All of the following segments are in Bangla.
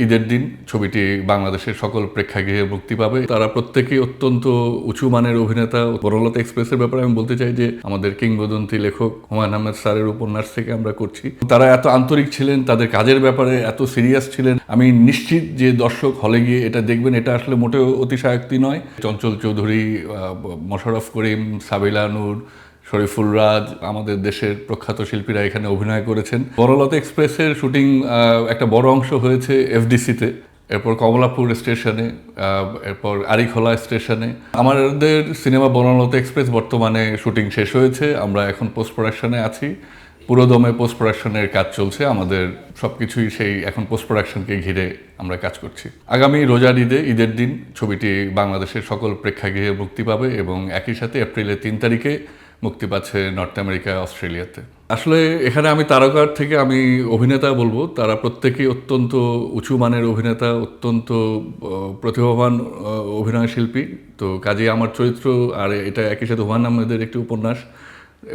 ঈদের দিন ছবিটি বাংলাদেশের সকল প্রেক্ষাগৃহে মুক্তি পাবে। তারা প্রত্যেকেই অত্যন্ত উঁচু মানের অভিনেতা। বনলতা এক্সপ্রেসের ব্যাপারে আমি বলতে চাই যে আমাদের কিংবদন্তি লেখক হুমায়ূন আহমেদ স্যারের উপন্যাস থেকে আমরা করছি। তারা এত আন্তরিক ছিলেন, তাদের কাজের ব্যাপারে এত সিরিয়াস ছিলেন। আমি নিশ্চিত যে দর্শক হলে গিয়ে এটা দেখবেন, এটা আসলে মোটেও অতিশয়োক্তি নয়। চঞ্চল চৌধুরী, মোশাররফ করিম, সাবিলা নূর, শরীফুল রাজ, আমাদের দেশের প্রখ্যাত শিল্পীরা এখানে অভিনয় করেছেন। বনলতা এক্সপ্রেসের শুটিং একটা বড় অংশ হয়েছে এফডিসিতে, এরপর কমলাপুর স্টেশনে, এরপর আরিখোলা স্টেশনে। আমাদের সিনেমা বনলতা এক্সপ্রেস বর্তমানে শুটিং শেষ হয়েছে, আমরা এখন পোস্ট প্রোডাকশনে আছি। পুরোদমে পোস্ট প্রোডাকশনের কাজ চলছে। আমাদের সবকিছুই সেই এখন পোস্ট প্রোডাকশনকে ঘিরে আমরা কাজ করছি। আগামী রোজার ঈদের দিন ছবিটি বাংলাদেশের সকল প্রেক্ষাগৃহে মুক্তি পাবে এবং একই সাথে এপ্রিলের 3 তারিখে মুক্তি পাচ্ছে নর্থ আমেরিকা, অস্ট্রেলিয়াতে। আসলে এখানে আমি তারকার থেকে আমি অভিনেতা বলবো। তারা প্রত্যেকেই অত্যন্ত উঁচু মানের অভিনেতা, অত্যন্ত প্রতিভাবান অভিনয় শিল্পী। তো কাজেই আমার চরিত্র, আর এটা একই সাথে হুমায়ূন আহমেদের একটি উপন্যাস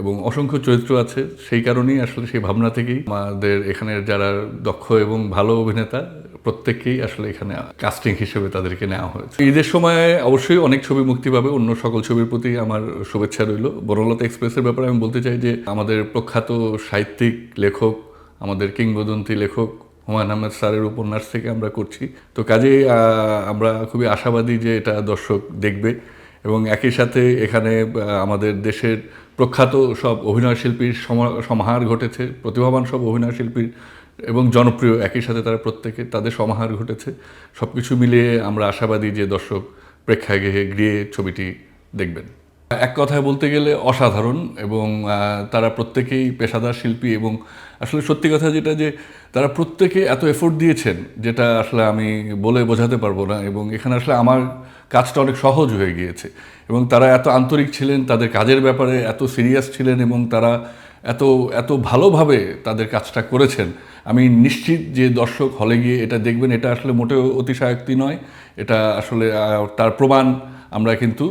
এবং অসংখ্য চরিত্র আছে, সেই কারণেই আসলে সেই ভাবনা থেকেই আমাদের এখানের যারা দক্ষ এবং ভালো অভিনেতা প্রত্যেককেই আসলে এখানে কাস্টিং হিসেবে তাদেরকে নেওয়া হয়েছে। ঈদের সময় অবশ্যই অনেক ছবি মুক্তি পাবে, অন্য সকল ছবির প্রতি আমার শুভেচ্ছা রইল। বনলতা এক্সপ্রেসের ব্যাপারে আমি বলতে চাই যে আমাদের প্রখ্যাত সাহিত্যিক লেখক, আমাদের কিংবদন্তি লেখক হুমায়ূন আহমেদ স্যারের উপন্যাস থেকে আমরা করছি। তো কাজেই আমরা খুবই আশাবাদী যে এটা দর্শক দেখবে এবং একই সাথে এখানে আমাদের দেশের প্রখ্যাত সব অভিনয় শিল্পীর সমাহার ঘটেছে, প্রতিভাবান সব অভিনয় শিল্পীর এবং জনপ্রিয়, একই সাথে তারা প্রত্যেকে তাদের সমাহার ঘটেছে। সব কিছু মিলিয়ে আমরা আশাবাদী যে দর্শক প্রেক্ষাগৃহে গিয়ে ছবিটি দেখবেন। এক কথায় বলতে গেলে অসাধারণ, এবং তারা প্রত্যেকেই পেশাদার শিল্পী এবং আসলে সত্যি কথা যেটা যে তারা প্রত্যেকে এত এফোর্ট দিয়েছেন যেটা আসলে আমি বলে বোঝাতে পারবো না। এবং এখানে আসলে আমার কাজটা অনেক সহজ হয়ে গিয়েছে এবং তারা এত আন্তরিক ছিলেন, তাদের কাজের ব্যাপারে এত সিরিয়াস ছিলেন এবং তারা এত এত ভালোভাবে তাদের কাজটা করেছেন। আমি নিশ্চিত যে দর্শক হলে গিয়ে এটা দেখবেন, এটা আসলে মোটেও অতিশয়োক্তি নয়। এটা আসলে তার প্রমাণ আমরা কিন্তু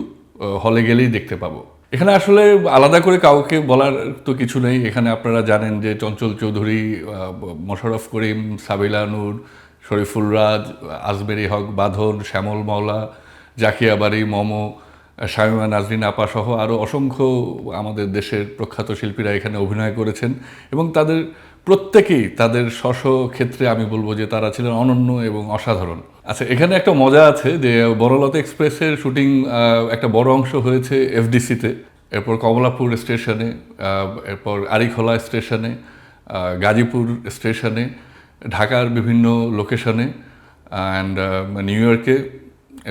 হলে গেলেই দেখতে পাবো। এখানে আসলে আলাদা করে কাউকে বলার তো কিছু নেই। এখানে আপনারা জানেন যে চঞ্চল চৌধুরী, মোশাররফ করিম, সাবিলা নূর, শরীফুল রাজ, আজমেরি হক বাঁধন, শ্যামল মাওলা, জাকিয়া বাড়ি, মমো, শামীমা নাজরিন আপা সহ আরও অসংখ্য আমাদের দেশের প্রখ্যাত শিল্পীরা এখানে অভিনয় করেছেন এবং তাদের প্রত্যেকেই তাদের ক্ষেত্রে আমি বলবো যে তারা ছিলেন অনন্য এবং অসাধারণ। আচ্ছা, এখানে একটা মজা আছে যে বনলতা এক্সপ্রেসের শুটিং একটা বড় অংশ হয়েছে এফডিসিতে, এরপর কমলাপুর স্টেশনে, এরপর আরিখোলা স্টেশনে, গাজীপুর স্টেশনে, ঢাকার বিভিন্ন লোকেশনে অ্যান্ড নিউ ইয়র্কে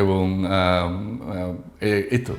এবং এই তো।